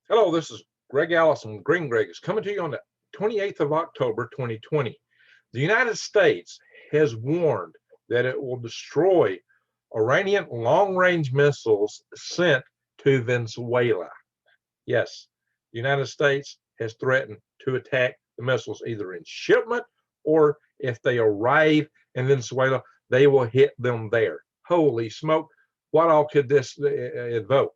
Hello, this is Greg Allison. Green Greg is coming to you on the 28th of October, 2020. The United States has warned that it will destroy Iranian long-range missiles sent to Venezuela. Yes, the United States has threatened to attack the missiles either in shipment or if they arrive in Venezuela, they will hit them there. Holy smoke, what all could this evoke?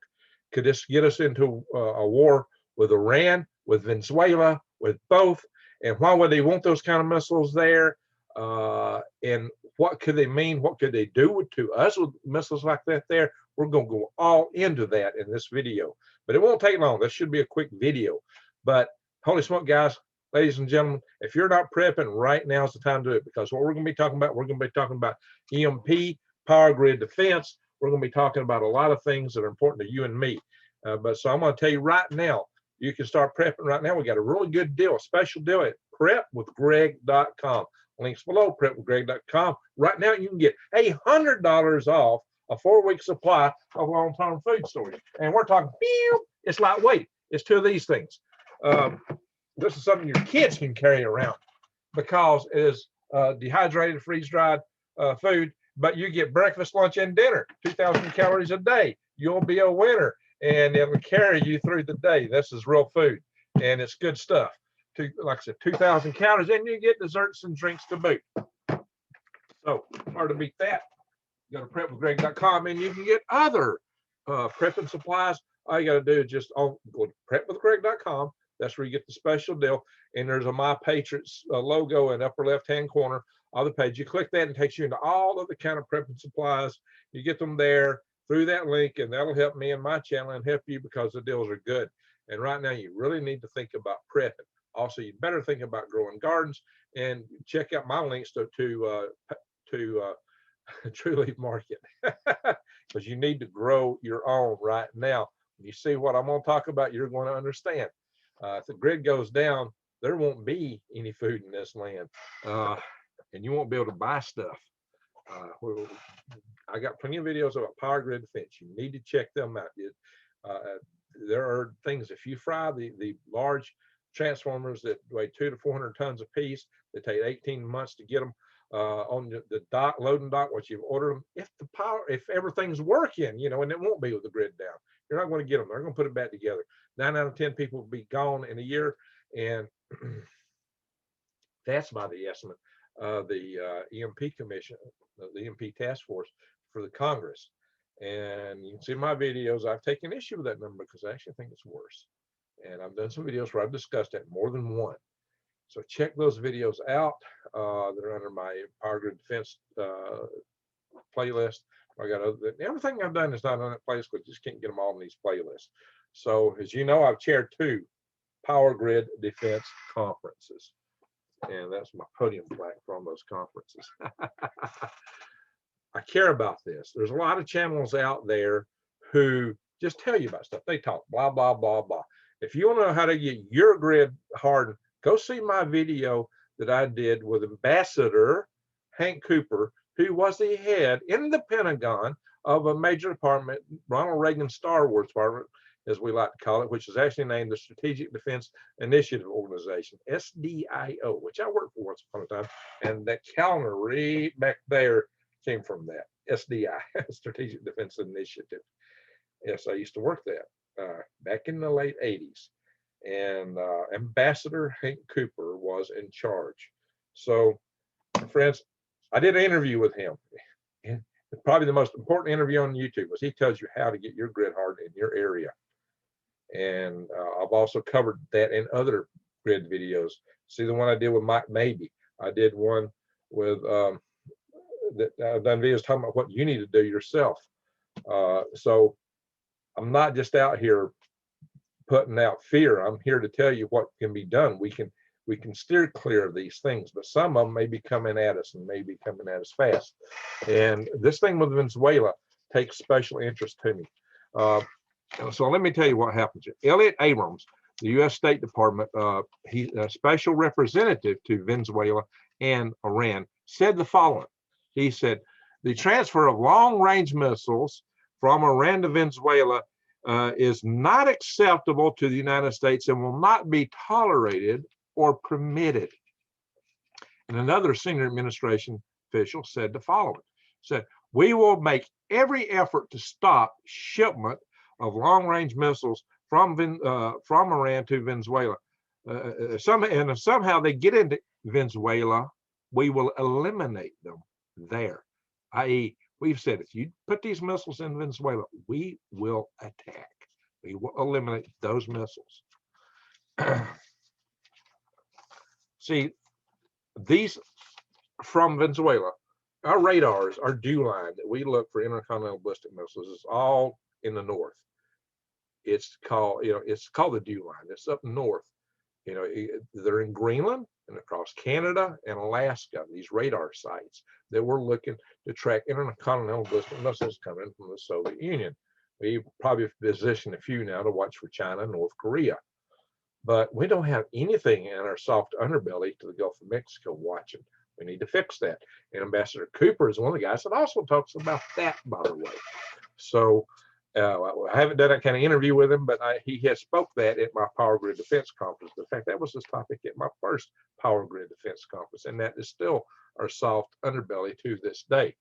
Could this get us into a war with Iran, with Venezuela, with both? And why would they want those kind of missiles there? And what could they mean? What could they do to us with missiles like that there? We're going to go all into that in this video. But it won't take long. This should be a quick video. But holy smoke, guys, ladies and gentlemen, if you're not prepping, right now is the time to do it. Because what we're going to be talking about, we're going to be talking about EMP, power grid defense. We're going to be talking about a lot of things that are important to you and me. So I'm going to tell you right now, you can start prepping right now. We got a really good deal, a special deal at prepwithgreg.com. Links below, prepwithgreg.com. Right now, you can get $100 off a 4-week supply of long-term food storage. And we're talking, it's lightweight. It's 2 of these things. This is something your kids can carry around because it is dehydrated, freeze-dried food. But you get breakfast, lunch, and dinner, 2,000 calories a day. You'll be a winner, and it'll carry you through the day. This is real food, and it's good stuff. Like I said, 2,000 calories, and you get desserts and drinks to boot. So hard to beat that. Go to prepwithgreg.com, and you can get other prepping supplies. All you got to do is just go to prepwithgreg.com. That's where you get the special deal. And there's a My Patriots logo in the upper left-hand corner of the page. You click that and it takes you into all of the kind of prepping supplies. You get them there through that link, and that'll help me and my channel and help you because the deals are good. And right now, you really need to think about prepping. Also, you better think about growing gardens and check out my links to True Leaf Market because you need to grow your own right now. When you see what I'm going to talk about, you're going to understand. If the grid goes down, there won't be any food in this land, and you won't be able to buy stuff. I got plenty of videos about power grid defense. You need to check them out. There are things, if you fry the large transformers that weigh 200 to 400 tons a piece, that take 18 months to get them on the dock, loading dock, once you've ordered them, if everything's working, and it won't be with the grid down, you're not going to get them. They're going to put it back together. 9 out of 10 people will be gone in a year, and that's by the estimate of the EMP Commission, the EMP Task Force for the Congress. And you can see my videos. I've taken issue with that number because I actually think it's worse. And I've done some videos where I've discussed it more than one. So check those videos out. They're under my Power Grid Defense playlist. I got everything I've done is not on that playlist, but just can't get them all in these playlists. So as you know, I've chaired 2 Power Grid Defense conferences, and that's my podium plaque from those conferences. I care about this. There's a lot of channels out there who just tell you about stuff. They talk blah, blah, blah, blah. If you want to know how to get your grid hardened, go see my video that I did with Ambassador Hank Cooper, who was the head in the Pentagon of a major department, Ronald Reagan Star Wars Department, as we like to call it, which is actually named the Strategic Defense Initiative Organization, SDIO, which I worked for once upon a time. And that calendar right back there came from that, SDI, Strategic Defense Initiative. Yes, I used to work that back in the late 80s. And Ambassador Hank Cooper was in charge. So, friends, I did an interview with him. And probably the most important interview on YouTube was he tells you how to get your grid hardened in your area. And I've also covered that in other grid videos. See the one I did with Mike Mabey. I did one with that I've done videos talking about what you need to do yourself. So I'm not just out here putting out fear. I'm here to tell you what can be done. We can steer clear of these things, but some of them may be coming at us and may be coming at us fast. And this thing with Venezuela takes special interest to me. So let me tell you what happens here. Elliot Abrams, the U.S. State Department, he's a special representative to Venezuela and Iran, said the following. He said, the transfer of long-range missiles from Iran to Venezuela is not acceptable to the United States and will not be tolerated or permitted. And another senior administration official said the following, said, we will make every effort to stop shipment of long-range missiles from Iran to Venezuela. Somehow they get into Venezuela, we will eliminate them there. I.e., we've said, if you put these missiles in Venezuela, we will attack. We will eliminate those missiles. See, these from Venezuela, our radars, our dew line that we look for intercontinental ballistic missiles is all in the north. It's called, it's called the dew line. It's up north. They're in Greenland and across Canada and Alaska, these radar sites that we're looking to track intercontinental ballistic missiles coming from the Soviet Union. We probably positioned a few now to watch for China and North Korea. But we don't have anything in our soft underbelly to the Gulf of Mexico watching. We need to fix that. And Ambassador Cooper is one of the guys that also talks about that, by the way. So I haven't done that kind of interview with him, but he has spoke that at my Power Grid Defense Conference. In fact, that was his topic at my first Power Grid Defense Conference, and that is still our soft underbelly to this day.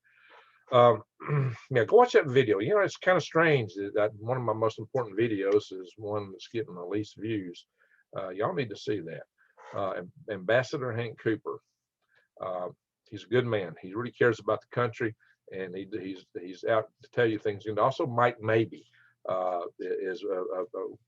Yeah, go watch that video. It's kind of strange that one of my most important videos is one that's getting the least views. Y'all need to see that. Ambassador Hank Cooper. He's a good man. He really cares about the country, and he's out to tell you things. And also Mike Mabee is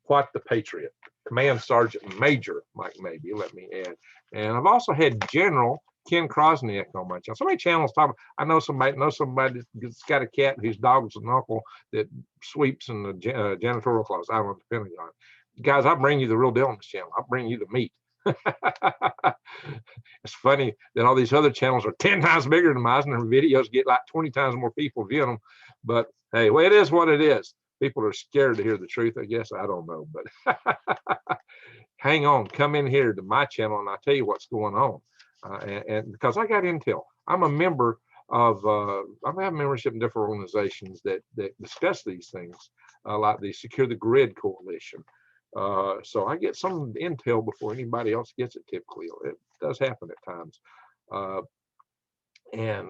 quite the patriot. Command Sergeant Major Mike Mabee, let me add. And I've also had General Ken Krosniak on my channel. So many channels talking. I know somebody that's got a cat whose dog's an uncle that sweeps in the janitorial closet. I don't know the Pentagon. Guys, I'll bring you the real deal on this channel. I'll bring you the meat. It's funny that all these other channels are 10 times bigger than mine, and their videos get like 20 times more people viewing them. But hey, well, it is what it is. People are scared to hear the truth, I guess. I don't know, but hang on, come in here to my channel and I'll tell you what's going on. And because I got intel, I'm a member of, I have membership in different organizations that discuss these things, like the Secure the Grid Coalition. So I get some intel before anybody else gets it typically. It does happen at times. And,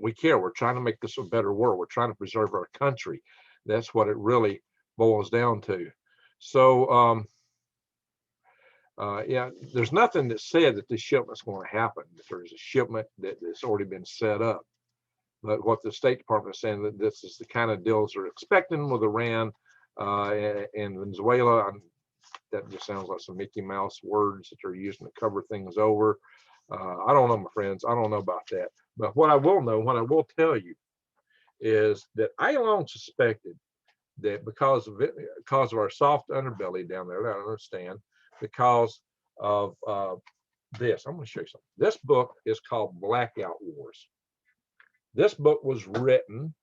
we care. We're trying to make this a better world. We're trying to preserve our country. That's what it really boils down to. So, yeah, there's nothing that said that this shipment's going to happen. There's a shipment that's already been set up. But what the State Department is saying, that this is the kind of deals they're expecting with Iran and Venezuela. That just sounds like some Mickey Mouse words that they're using to cover things over. I don't know, my friends. I don't know about that. But what I will know, what I will tell you, is that I long suspected that because of our soft underbelly down there, I don't understand, because of this. I'm going to show you something. This book is called Blackout Wars. This book was written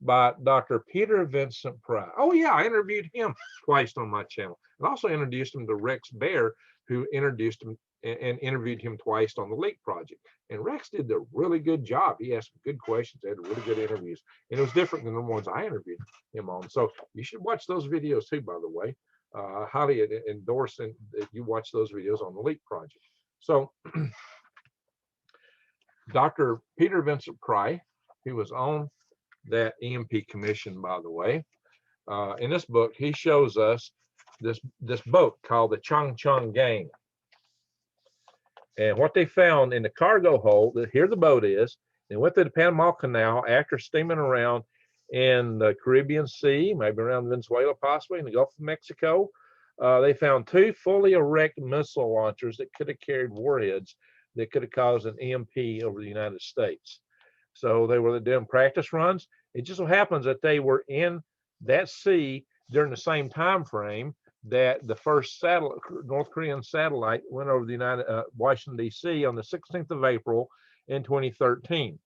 by Dr. Peter Vincent Pry. Oh yeah, I interviewed him twice on my channel, and also introduced him to Rex Baer, who introduced him and interviewed him twice on the Leak Project. And Rex did a really good job. He asked good questions. They had really good interviews, and it was different than the ones I interviewed him on. So you should watch those videos too, by the way. Highly endorsing that you watch those videos on the Leak Project. So Dr. Peter Vincent Pry, who was on that EMP commission, by the way, in this book, he shows us this boat called the Chong Chong Gang. And what they found in the cargo hold, here the boat is, they went through the Panama Canal after steaming around in the Caribbean Sea, maybe around Venezuela, possibly in the Gulf of Mexico. They found 2 fully erect missile launchers that could have carried warheads that could have caused an EMP over the United States. So they were doing practice runs. It just so happens that they were in that sea during the same time frame that the first satellite, North Korean satellite, went over the Washington, D.C. on the 16th of April in 2013.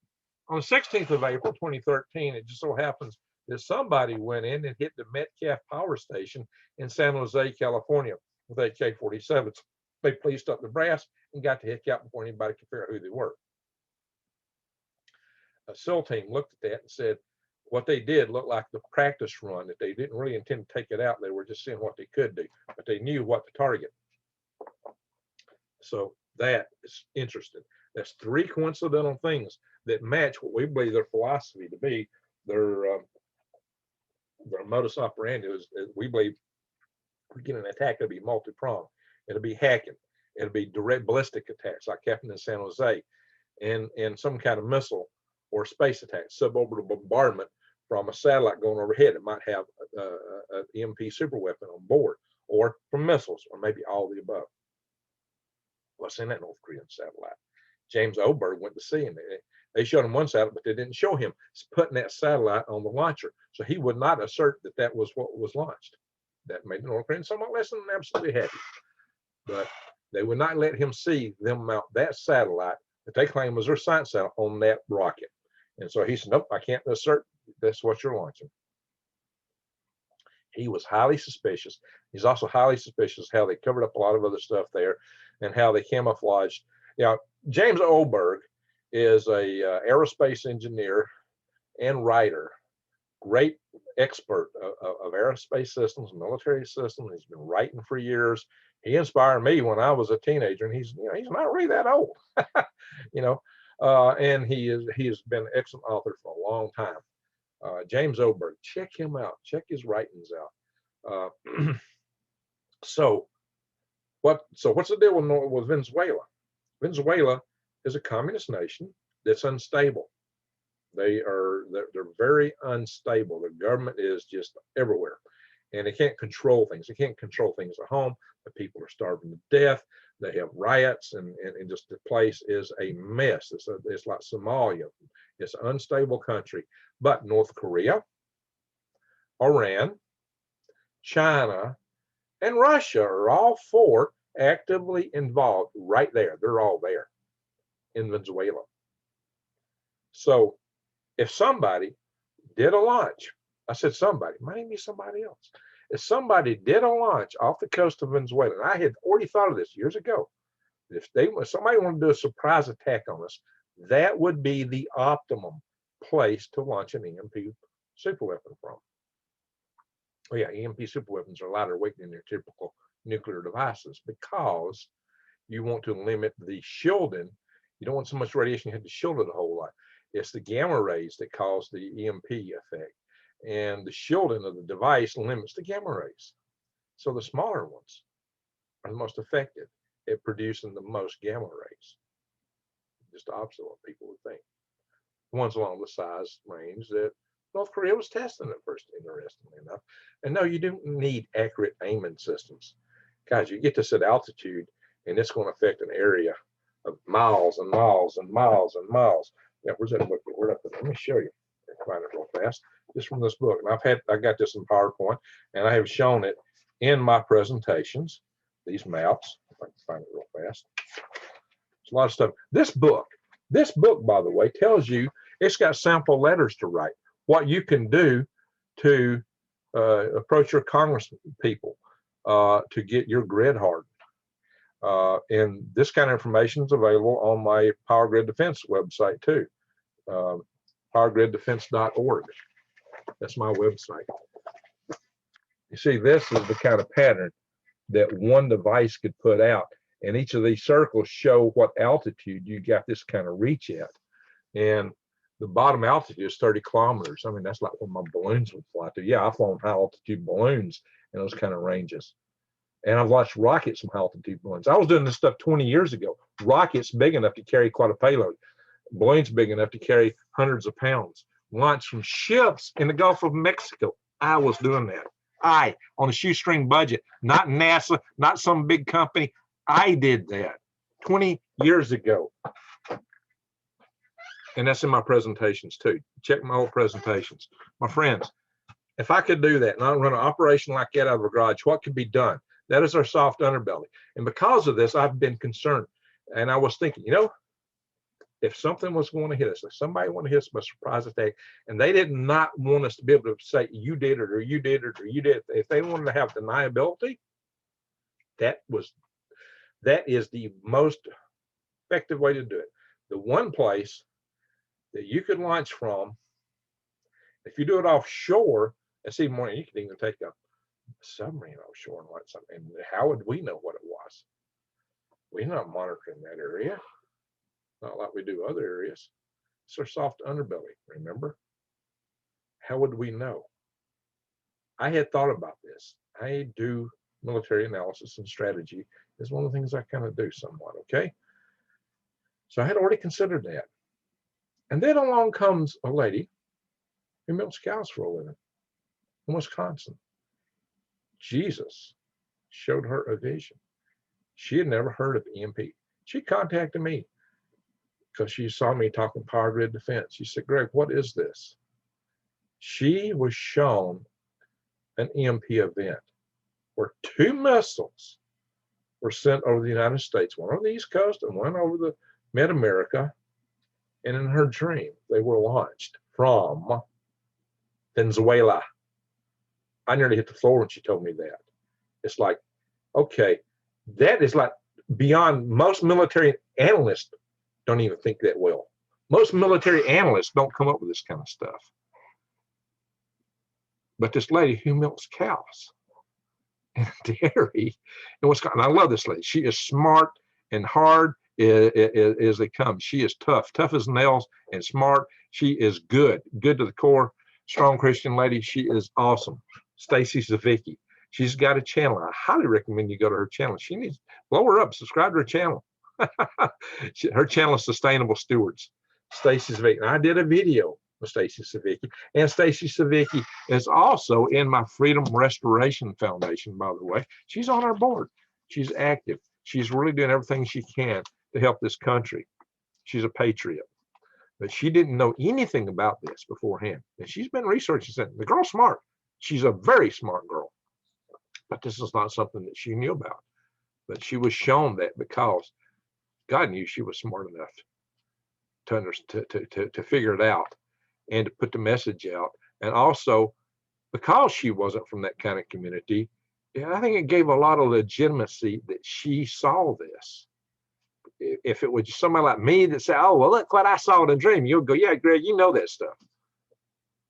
On the 16th of April, 2013, it just so happens that somebody went in and hit the Metcalf Power Station in San Jose, California with AK-47s. They policed up the brass and got the heck out before anybody could figure out who they were. A SEAL team looked at that and said, what they did looked like the practice run, that they didn't really intend to take it out. They were just seeing what they could do, but they knew what to target. So that is interesting. That's three coincidental things that match what we believe their philosophy to be. Their modus operandi is, we believe, we get an attack, it'll be multi-pronged. It'll be hacking. It'll be direct ballistic attacks like happened in San Jose, and some kind of missile or space attack, suborbital bombardment from a satellite going overhead. It might have an EMP super weapon on board, or from missiles, or maybe all of the above. What's in that North Korean satellite? James Oberg went to see him. They showed him one satellite, but they didn't show him putting that satellite on the launcher. So he would not assert that that was what was launched. That made the North Koreans somewhat less than absolutely happy. But they would not let him see them mount that satellite that they claim was their science satellite on that rocket. And so he said, nope, I can't assert that's what you're launching. He was highly suspicious. He's also highly suspicious how they covered up a lot of other stuff there and how they camouflaged. James Oberg is a aerospace engineer and writer, great expert of aerospace systems, military systems. He's been writing for years. He inspired me when I was a teenager, and he's not really that old, and he has been an excellent author for a long time. James Oberg, check him out. Check his writings out. So what's the deal with Venezuela? Venezuela is a communist nation that's unstable. They're very unstable. The government is just everywhere, and they can't control things. They can't control things at home. The people are starving to death. They have riots, and just the place is a mess. It's like Somalia. It's an unstable country. But North Korea, Iran, China, and Russia are all four actively involved right there. They're all there in Venezuela. So if somebody did a launch, I said somebody, might be somebody else. If somebody did a launch off the coast of Venezuela, and I had already thought of this years ago, if somebody wanted to do a surprise attack on us, that would be the optimum place to launch an EMP super weapon from. Oh yeah, EMP super weapons are lighter weight than your typical nuclear devices because you want to limit the shielding. You don't want so much radiation, you have to shield it a whole lot. It's the gamma rays that cause the EMP effect, and the shielding of the device limits the gamma rays. So the smaller ones are the most effective at producing the most gamma rays. Just the opposite of what people would think. Ones along the size range that North Korea was testing at first, interestingly enough. And no, you don't need accurate aiming systems. Guys, you get this at altitude, and it's going to affect an area of miles and miles and miles and miles. Yeah, where's that book? Let me show you. Find it real fast. Just from this book. And I got this in PowerPoint, and I have shown it in my presentations. These maps. If I can find it real fast. It's a lot of stuff. This book, by the way, tells you, it's got sample letters to write. What you can do to approach your Congress people to get your grid hardened. And this kind of information is available on my Power Grid Defense website too. Powergriddefense.org. That's my website. You see, this is the kind of pattern that one device could put out. And each of these circles show what altitude you got this kind of reach at. And the bottom altitude is 30 kilometers. I mean, that's like what my balloons would fly to. Yeah, I've flown high altitude balloons in those kind of ranges. And I've launched rockets from high altitude balloons. I was doing this stuff 20 years ago. Rockets big enough to carry quite a payload. Balloons big enough to carry hundreds of pounds. Launched from ships in the Gulf of Mexico. I was doing that. On a shoestring budget, not NASA, not some big company. I did that 20 years ago. And that's in my presentations too. Check my old presentations. My friends, if I could do that and I run an operation like that out of a garage, what could be done? That is our soft underbelly. And because of this, I've been concerned. And I was thinking, if something was going to hit us, if somebody wanted to hit us by surprise attack, and they did not want us to be able to say, you did it, or you did it, or you did it. If they wanted to have deniability, that is the most effective way to do it. The one place that you could launch from If you do it offshore, it's even more. You can even take a submarine offshore and let something. And how would we know what it was? We're not monitoring that area, not like we do other areas. It's our soft underbelly. Remember? How would we know? I had thought about this. I do military analysis and strategy. Is one of the things I kind of do somewhat. Okay. So I had already considered that. And then along comes a lady who milks cows for a living in Wisconsin. Jesus showed her a vision. She had never heard of EMP. She contacted me because she saw me talking power grid defense. She said, Greg, what is this? She was shown an EMP event where 2 missiles were sent over the United States, one over the East Coast and one over the mid-America. And in her dream, they were launched from Venezuela. I nearly hit the floor when she told me that. It's like, okay, that is like beyond most military analysts don't even think that well. Most military analysts don't come up with this kind of stuff. But this lady who milks cows and dairy in Wisconsin, I love this lady. She is smart and hard as they come. She is tough as nails and smart. She is good to the core. Strong Christian lady. She is awesome. Stacys Vision. She's got a channel. I highly recommend you go to her channel. She needs blow her up. Subscribe to her channel. Her channel is Sustainable Stewards. Stacys Vision. I did a video with Stacys Vision, and Stacys Vision is also in my Freedom Restoration Foundation. By the way, she's on our board. She's active. She's really doing everything she can to help this country. She's a patriot. But she didn't know anything about this beforehand. And she's been researching it. The girl's smart. She's a very smart girl. But this is not something that she knew about. But she was shown that because God knew she was smart enough to figure it out and to put the message out. And also, because she wasn't from that kind of community, I think it gave a lot of legitimacy that she saw this. If it was somebody like me that said, oh, well, look what I saw in a dream, you'll go, yeah, Greg, you know that stuff.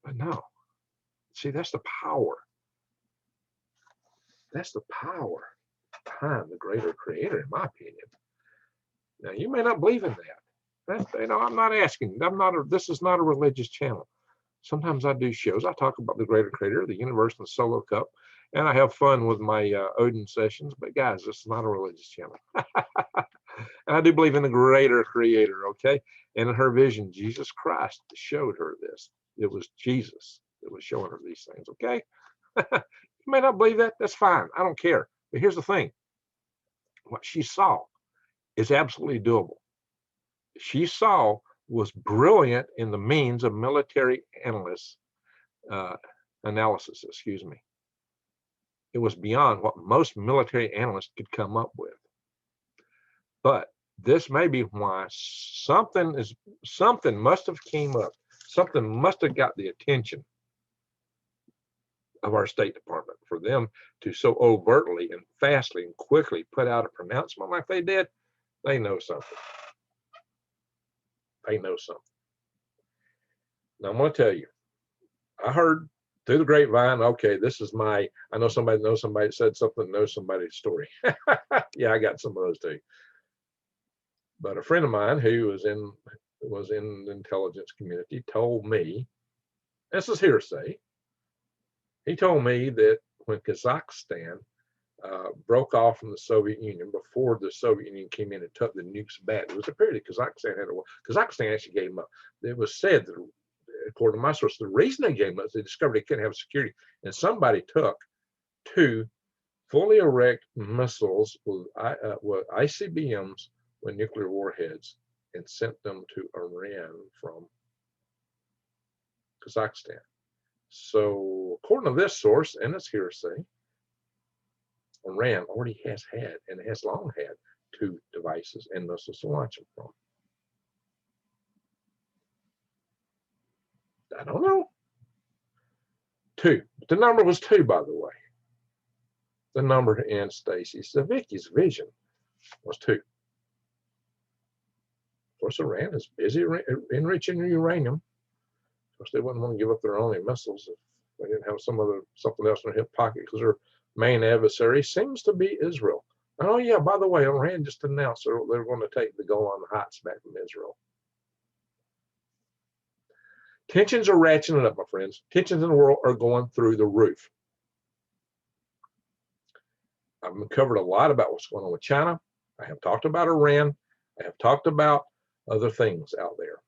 But no. See, that's the power. That's the power behind the greater creator, in my opinion. Now, you may not believe in that. I'm not asking. This is not a religious channel. Sometimes I do shows. I talk about the greater creator, the universe, and the solo cup, and I have fun with my Odin sessions. But guys, this is not a religious channel. And I do believe in the greater creator, okay? And in her vision, Jesus Christ showed her this. It was Jesus that was showing her these things, okay? You may not believe that. That's fine. I don't care. But here's the thing. What she saw is absolutely doable. She saw was brilliant in the means of military analysis. It was beyond what most military analysts could come up with. But this may be why something must have came up. Something must have got the attention of our State Department for them to so overtly and fastly and quickly put out a pronouncement like they did. They know something. They know something. Now I'm going to tell you, I heard through the grapevine, okay, this is I know somebody knows somebody that said something, knows somebody's story. Yeah, I got some of those too. But a friend of mine who was in the intelligence community told me, this is hearsay, he told me that when Kazakhstan broke off from the Soviet Union, before the Soviet Union came in and took the nukes back, there was a period Kazakhstan had Kazakhstan actually gave them up. It was said that, according to my source, the reason they gave them up is they discovered they couldn't have security, and somebody took 2 fully erect missiles with ICBMs with nuclear warheads and sent them to Iran from Kazakhstan. So according to this source, and it's hearsay, Iran already has had and has long had 2 devices and missiles to launch them from. I don't know. 2. The number was 2, by the way. The number in Stacys Vision's vision was 2. Of course, Iran is busy enriching uranium Of course, they wouldn't want to give up their only missiles if they didn't have something else in their hip pocket, because their main adversary seems to be Israel. And oh yeah, by the way, Iran just announced they're going to take the Golan Heights back from Israel. Tensions are ratcheting up, my friends. Tensions in the world are going through the roof. I've covered a lot about what's going on with China. I have talked about Iran. I have talked about other things out there.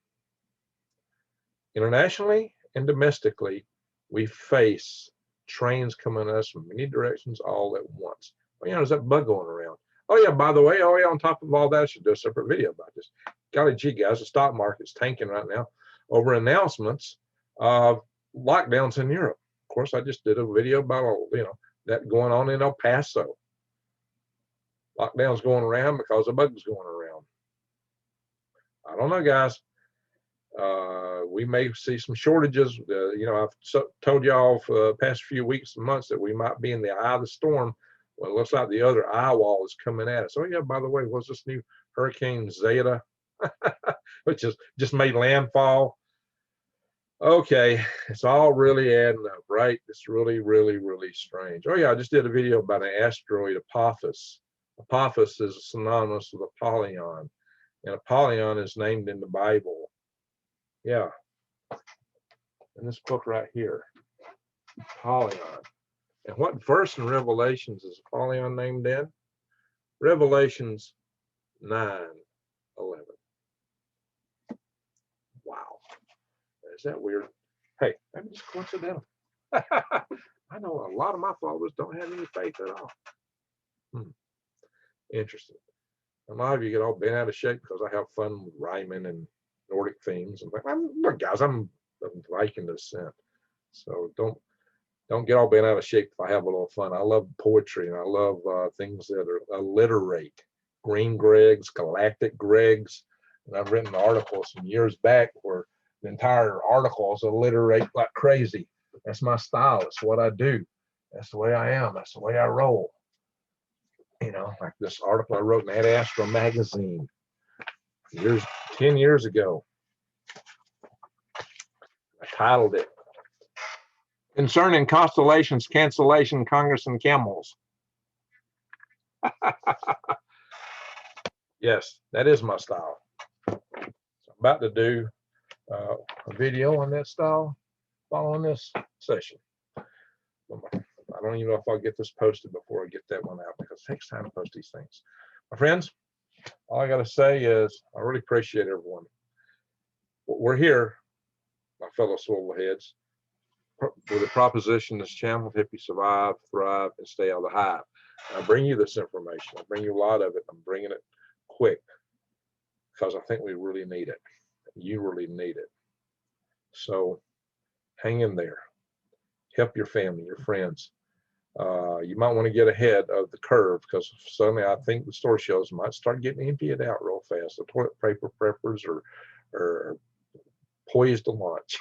Internationally and domestically, we face trains coming at us from many directions all at once. Well, there's that bug going around. Oh yeah, by the way, on top of all that, I should do a separate video about this. Golly gee, guys, the stock market's tanking right now over announcements of lockdowns in Europe. Of course, I just did a video about that going on in El Paso. Lockdowns going around because the bug's going around. I don't know, guys. We may see some shortages. I've told y'all for the past few weeks and months that we might be in the eye of the storm. Well, it looks like the other eye wall is coming at us. Oh yeah, by the way, what's this new Hurricane Zeta, which has just made landfall? Okay, it's all really adding up, right? It's really, really, really strange. Oh yeah, I just did a video about an asteroid, Apophis. Apophis is synonymous with Apollyon, and Apollyon is named in the Bible. Yeah, in this book right here, Apollyon. And what verse in Revelations is Apollyon named in? Revelations 9:11. Wow, is that weird? Hey, maybe it's coincidental. I know a lot of my followers don't have any faith at all. Interesting. A lot of you get all bent out of shape because I have fun with rhyming and Nordic themes. And look, guys, I'm Viking descent, so don't get all bent out of shape if I have a little fun. I love poetry and I love things that are alliterate. Green Gregs, Galactic Gregs, and I've written articles some years back where the entire articles alliterate like crazy. That's my style. It's what I do. That's the way I am. That's the way I roll. Like this article I wrote in Ad Astra magazine 10 years ago. I titled it Concerning Constellations, Cancellation, Congress, and Camels. Yes, that is my style. So I'm about to do a video on that style following this session. I don't even know if I'll get this posted before I get that one out, because it takes time to post these things. My friends, all I got to say is I really appreciate everyone. We're here, my fellow swivel heads, with a proposition this channel: help you survive, thrive, and stay out of the hive. I bring you this information. I bring you a lot of it. I'm bringing it quick because I think we really need it. You really need it. So hang in there. Help your family, your friends. You might want to get ahead of the curve, because suddenly I think the store shelves might start getting emptied out real fast. The toilet paper preppers are poised to launch.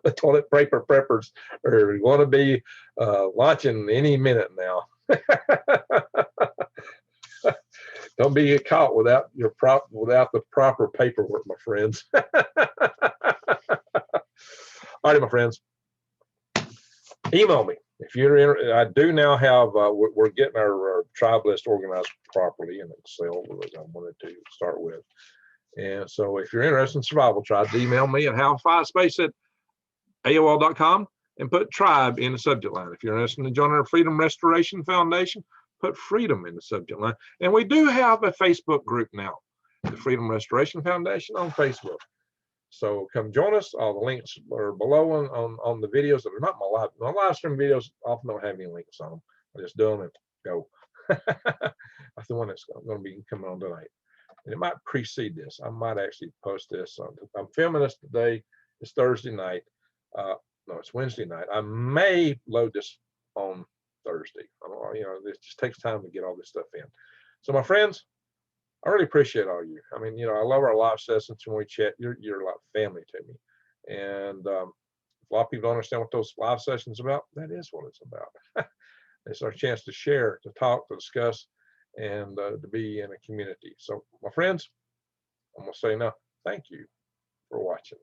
The toilet paper preppers are going to be launching any minute now. Don't be caught without the proper paperwork, my friends. All right, my friends. Email me if you're in. I do now have. We're getting our tribe list organized properly in Excel, as I wanted to start with. And so, if you're interested in survival tribes, email me at how5space@aol.com and put tribe in the subject line. If you're interested in joining our Freedom Restoration Foundation, put freedom in the subject line. And we do have a Facebook group now, the Freedom Restoration Foundation on Facebook. So come join us. All the links are below on the videos that are not my live stream videos. Often don't have any links on them. I just do them and go. That's the one that's going to be coming on tonight. And it might precede this. I might actually post this. I'm filming this today. It's Thursday night. No, it's Wednesday night. I may load this on Thursday. I don't know, it just takes time to get all this stuff in. So my friends, I really appreciate all you. I mean, I love our live sessions when we chat. You're like family to me. And a lot of people don't understand what those live sessions are about. That is what it's about. It's our chance to share, to talk, to discuss, and to be in a community. So my friends, I'm going to say now, Thank you for watching.